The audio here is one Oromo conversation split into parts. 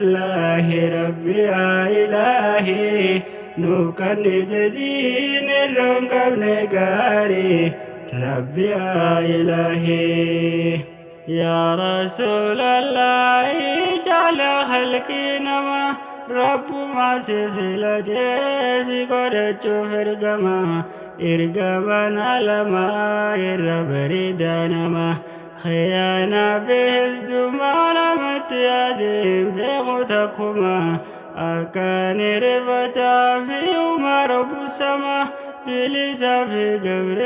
Ilahi Rabbi ya Ilahi nukan didin rongkab negari Rabbi ya Ilahi ya Rasulallah jala khalqi nama Rabbu masifilate sikodachu firgama irgaman alama irrabaridanama خيانة بالزمان متيادين في غتكما أكان ربتا في عمر أبو السما بلسا في قبر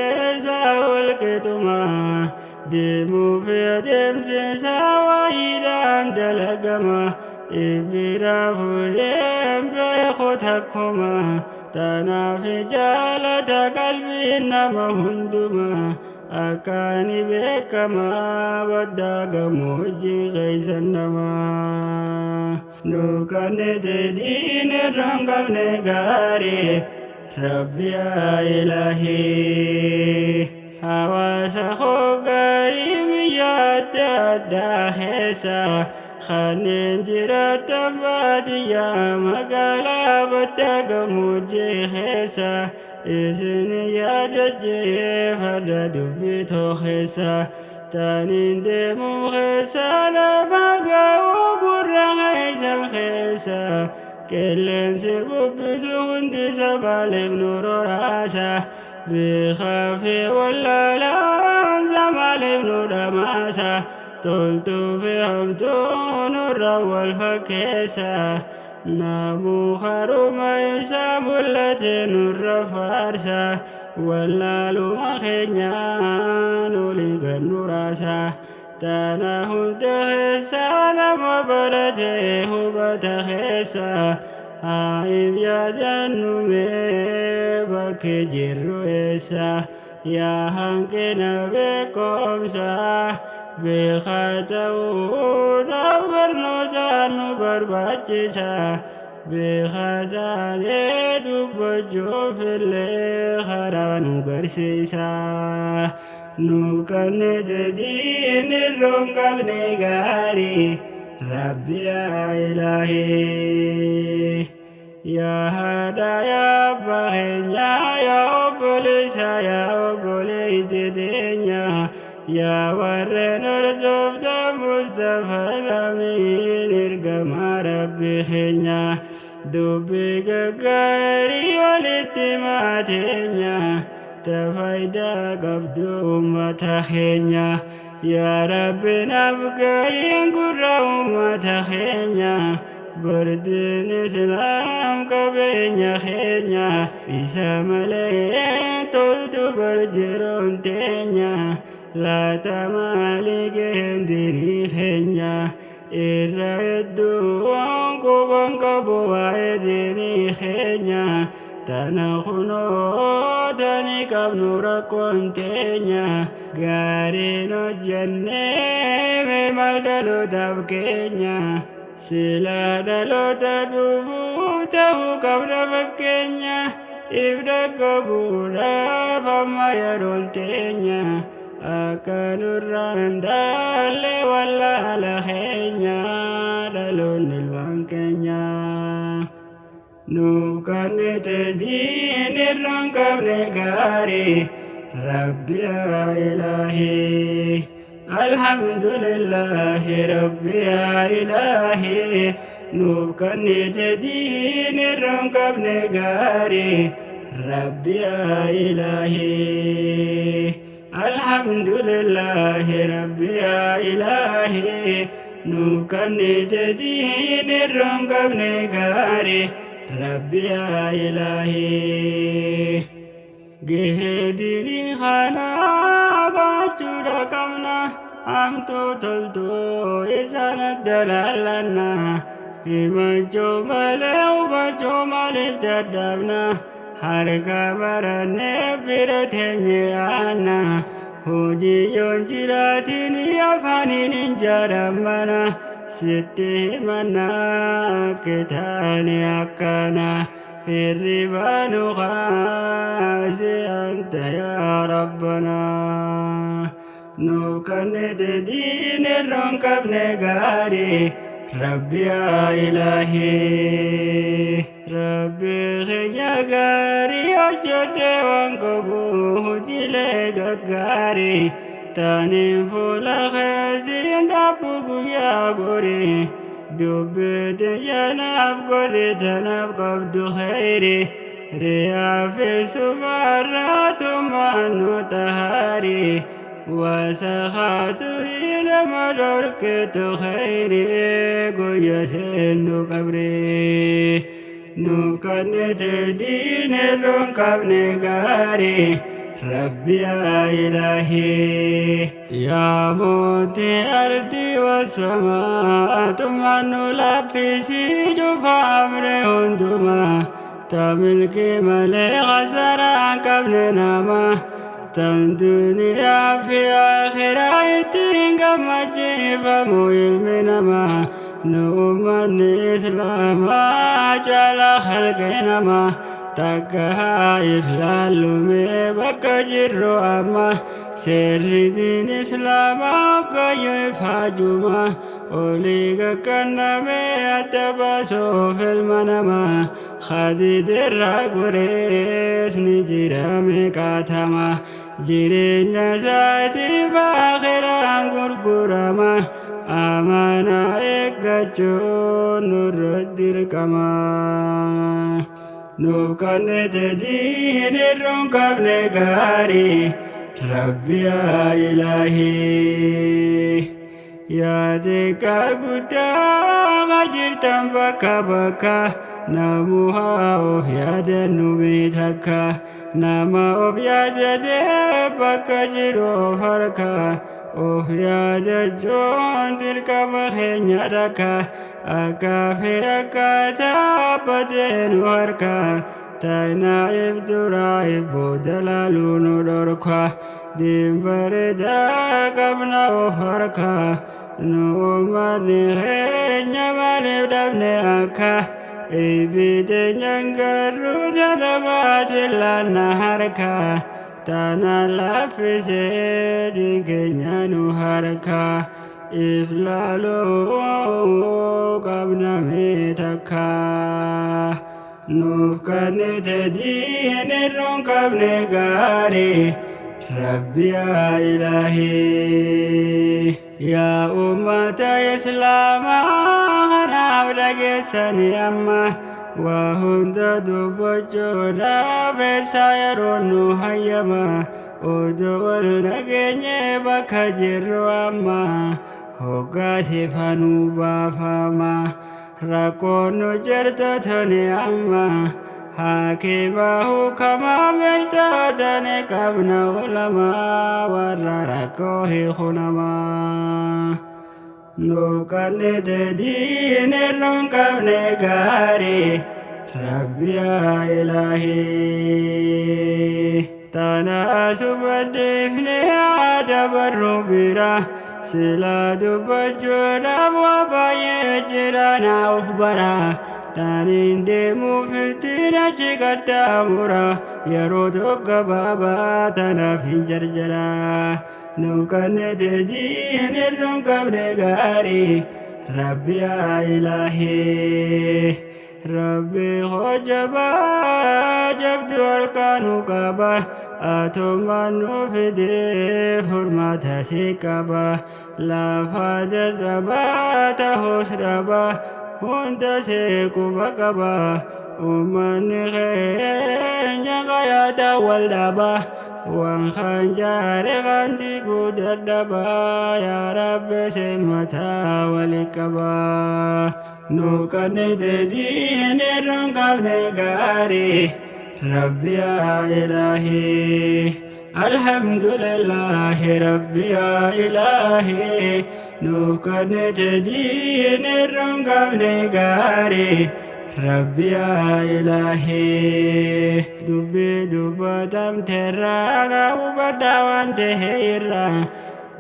والكتما ديمو في ديم سيسا وإلى أن دلقما إبرا فليم في غتكما تنا في جالة قلبي إنما هندما أكاني بكما بدك موجي غيسنما نوكان تدين رنقب نغاري ربي يا إلهي حواس خوغاري بيات الداخسة خانين جرات باديا مقالا بدك موجي خيسة إذن يادجي فردو بيتو خيسا تانين ديمو خيسا نفاقا وقرى خيسا خيسا كلن سبب بسون دي سبال ابن راسا بخافي ولا لا سبال ابن رماسا تلتو في همتون الرول فكيسا نامو خروما إسا بلتين الرفارسا واللالو مخينيا نوليغن نراسا تاناهن تخيسا لما بلته بتخيسا هايب يادن نمي بكي جيرو إسا يا هنكنا بكمسا بخاتون برنوتان برباچسا بخاتان دبجو في الخران غرسيسا نوكن تدين الرنقب نغاري ربي يا إلهي يا هذا يا بغنيا يا بوليسا يا بوليتدنيا يا ورن ردفت مصطفى الأمين ارقم ربي خنيا دوبي قاري والاتماتينيا تفايدا قبض أمة خنيا يا ربي نبقى ينقر أمة خنيا بردن إسلام كبينيا خنيا إسا ملين تلتو برجرون تينيا لا تمالك هندري خنيا إردو كوبان كبوا إدني خنيا تنخنو تني كابنو ركون تينيا غارينو جنة ممالدلو تبكينيا سلا دلو تدوبو تهو كابنا بكينيا إبدا كبورا فما يرون تينيا أكن الرندال ولا لخينيا دلون الوانكينيا نوكان تدين الرنقب نغاري ربي يا إلهي الحمد لله ربي يا إلهي نوكان تدين الرنقب نغاري ربي يا إلهي الحمد لله ربي يا إلهي نوكان تدين الرنقب نغاري ربي يا إلهي جهدني خانا باچودا كمنا أمتو تلتو إسان الدلالنا إمجو ملو بچو مالف تدبنا harga barane biratenya ana hoji yonjiratin yafanin jaramana sitte mana ketani akana hirribanu khasi anta ya rabbana nukan tedin ronkab negari Rabbi ya ilahi Rabbi khenya gari ajade wankobu hujile gagari Tanin fula khadi ndapugu ya bori Dubbe yanab gori tanab qabdu khairi Riyafi sumaratu manu tahari وسخاتو إلى مدركة خيري قيسين قبري نوكنت دين الرنكب نقاري ربي يا إلهي يا موتي أرضي والسماء ثم نلبسي جف أمري هندما تملكي ملي غسرا قبل نما تندنيا في آخرتين كما جيب مويل منما نوما الإسلام أجل خلقنا تكها إفلال مبك جرو أما سر دين إسلام كيف حجما أوليك كنمي أتبسو في المنما خديد الرقريس نجرم كاتما جرين ساتي باخران غرغرما أمانا إكجو نرد الكما نوكان تدين الرنكب نقاري ربي يا إلهي يا ديكا قدا غجرتم بكا بكا نموها أوف ياد النبيتكا نما أوف ياد بكا جرو فركا أوف ياد جون تلك مخينيتكا أكا في أكا تابتين وركا تاينا إفترايف بودلالون دوركا دين بردا قبنا وفركا نوماني خينيا مالي بدبني أكا إبيتين ينقروا تنبات لنا حركا تانا لافسي دين كينيا نوحركا إفلالو قبنا ميتكا نوكان تدين الرنكب نقاري ربي يا إلهي يا أمة إسلام أنا أبلغ سني أما وهند دبجونا بسيرون هيما ودول نجني بكجر أما هوغاسي فانو بافما ركون جرت تني أما حكيمه كما بيتاتني كابنا ولما ورركوه خنما نوكان تدين الرنكب نقاري ربي يا إلهي تناسب الدفن أدبر برا سلا دبجونا وباي جرانا أخبرا تانين ديمو فتنا چكتا مرا يرودو قبابا تنافين جرجرا نوكان تدين الرنكب نقاري ربي يا إلهي ربي خجبا جبت أركان كبا أتمنى في دي فرمة سيكبا لا فادر ربا تهوس ربا وانت سيكو بكبا ومن خين غياتا والدبا وان خنجار غندي قدر دبا يا رب سمتا ولكبا نوكان تدين الرنكب نقاري ربي يا إلهي الحمد لله ربي يا إلهي نوكان تدين الرنكب نقاري ربي يا إلهي دبي دبتم ترانا وبدا وانت هيرا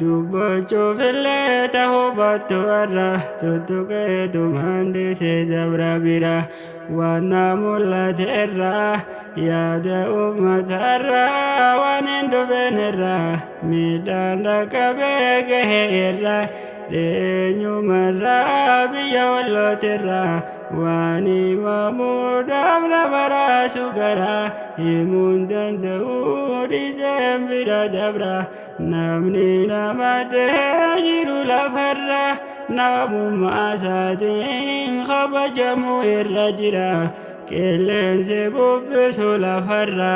دبو شوف اللي تهوبت ورا تتوكيت مهندس دبر بيرا وانا مولت الرا يا دا أمة الرا وانندو بين الرا ميدان لك بيك هيرا eenyumarraa biyya wallootirraa waan himamuudhaaf nama raasu garaa himuun danda'uu dhiiseen bira dabra namni nama ta'ee jiru lafarra namummaa isaatiin kabajamuu irra jira qilleensi bubbisu lafarra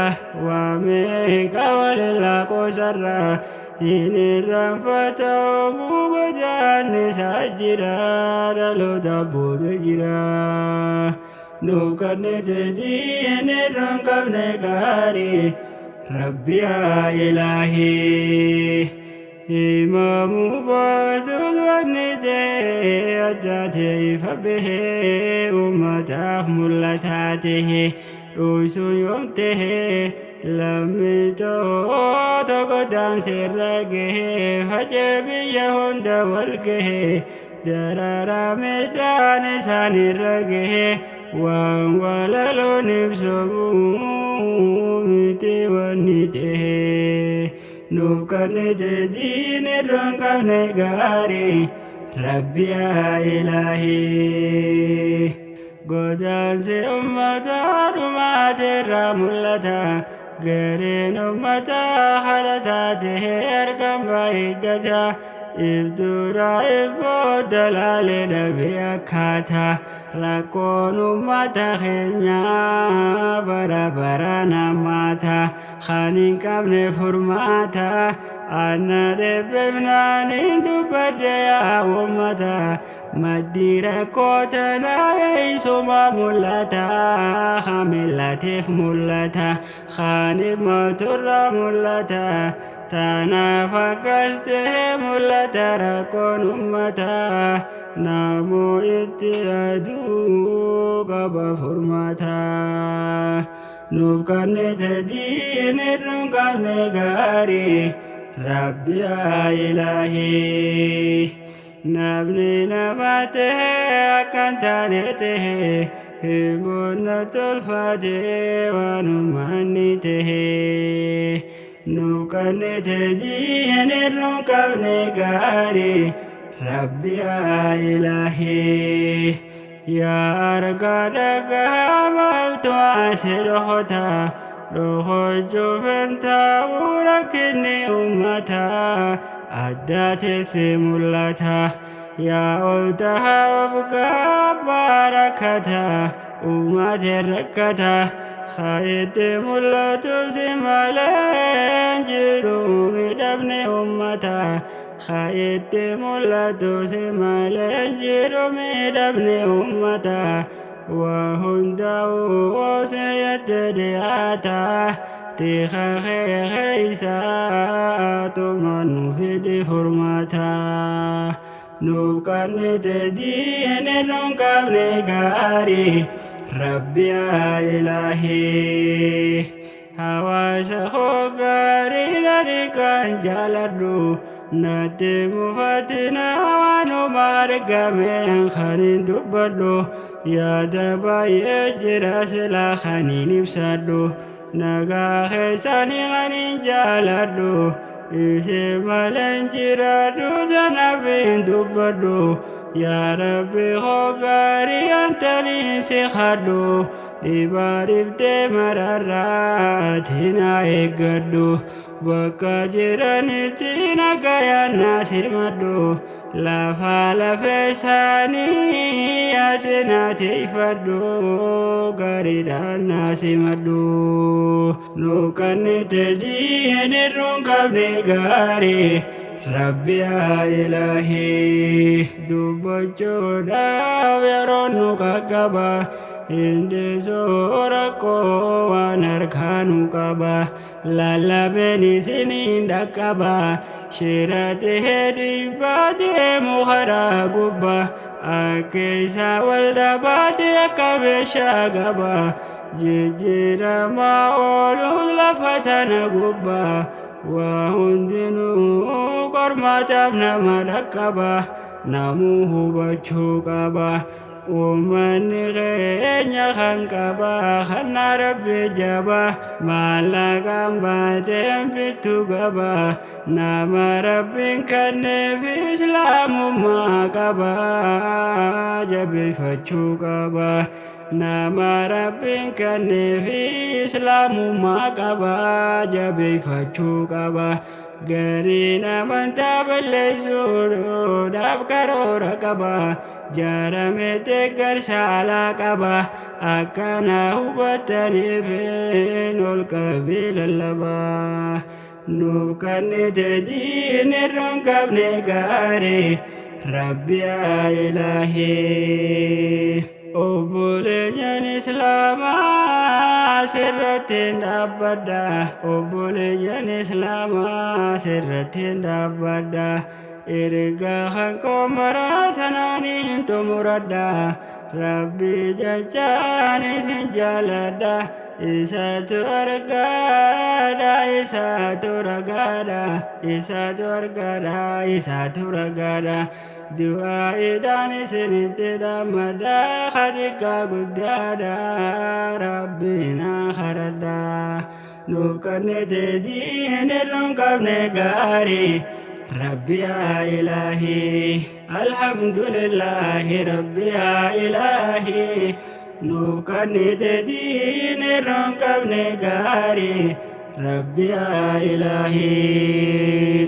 waameeqa walirraa qoosarra hin irraanfatamu godaannisaa jira dhaloota booda jira nuuf kanneen irraan qabne gaarii rabbi yaa ilaahii himamu baatuun wanni ta'e adda ta'e ifa bahee uummataaf mul'ataa ta'e dhuysuu yoom ta'e lammii tokko godaansirra gahee facee biyya hunda wal gahee dararaa midhaan isaanirra gahee waan walaloon ibsamuu miti wanni ta'e nuuf kanneen irraan qabne gaarii rabbi yaa ilaahii godaansi ummataa dhumaatirraa mul'ata gareen ummataa halataa ta'ee argam baay'eeggata ibduraa ibboo dalaalee dhabee akkaataa rakkoon ummata keenyaa bara baraan hammaata kan hin qabne furmaata anna dhebbifnaan hin dubbadde yaa ummata maddii rakkoo tanaa eeysuma mul'ata kan millateef mul'ata kan himmaturra mul'ata tanaaf akkas ta'e mul'ata rakkoon ummataa namuu itti aduu qaba furmaata nuuf kanneen irraan qabne gaarii rabbi yaa ilaahii namni nama ta'e akkan taane ta'e himuun natti ulfaate waanumaan ta'e nuuf kanneen irraan qabne gaarii rabbi yaa ilaahii yaa argaa dhagaa maaltu asi dhokota dhokochuuf hin ta'u rakkinni ummataa addaa teessi mul'ata yaa ol tahaa of gaabbaa rakkata uummateen rakkata kaayetti mul'atuuf si malee jiru midhabne ummataa kaayetti mul'atuuf si malee jiru midhabne ummataa waa hundaa'uu seeyatte dhiyaata tiika keeysaa tumannu fidi furmaata nuuf kanneen irraan qabne gaarii rabbi yaa ilaahii hawaasa koo gaarii nani kan jaaladhu natti mufatina waanuma argameen kan hin dubbadhu yaada baay'ee jira silaa kan hin ibsadhu nagaa keessanii kan hin jaaladhu isin malee hin jiraadhu tanaaf hin dubbadhu yaa rabbi koo gaarii antaliin si kadhu dhibaa dhiftee mararraatti na eeggadhu bakka jiranitti nagayaan na simadhu lafaa lafee isaanii ati na tiifadhu gaariidhaan na simadhu nuuf kanneen irraan qabne gaarii rabbi yaa ilaahii dubbachuudhaaf yeroon nu qaqqaba hindeesoo rakkoo waan harkaanu qaba lallabeen isiniin dhaqqaba shiraatee dhibbaatee mukaraa gubba akka isaa wal dhabaatee akka meeshaa gaba jijjiiramaa ooluuf lafa tana gubba waa hundinuu qormaataaf nama dhaqqaba namuu hubachuu qaba uummanni keenya kan qaba kana rabbi jaba maallaqaan baateen bittu qaba nama rabbiin kenneef islaamummaa qaba jabeeffachuu qaba nama rabbiin kenneef islaamummaa qaba jabeeffachuu qaba gariin amantaa balleessuudhaaf karoora qaba jaarame deeggarsa alaa qaba akkana hubataniif ol qabee lallabaa nuuf kennite diin irroon qabne gaarii rabbi yaa ilaahii obboleeyyan islaamaa sirrattiin dhaabbadha obboleeyyan islaamaa sirrattiin dhaabbadha ergaa kan qomaraa tanaaniin xumuradha rabbi jechaan isin jaaladha isaatu argaadha isaatu ragaadha isaatu argaadha isaatu ragaadha du'aa'iidhaan isinitti dhammadha haxiqqaa guddaadha rabbiina kadhadha nuuf kennite diin irroon qabne gaarii rabbi yaa ilaahii alhamdulillahi rabbi yaa ilaahii nuuf kennite diin irroon qabne gaarii rabbi yaa ilaahii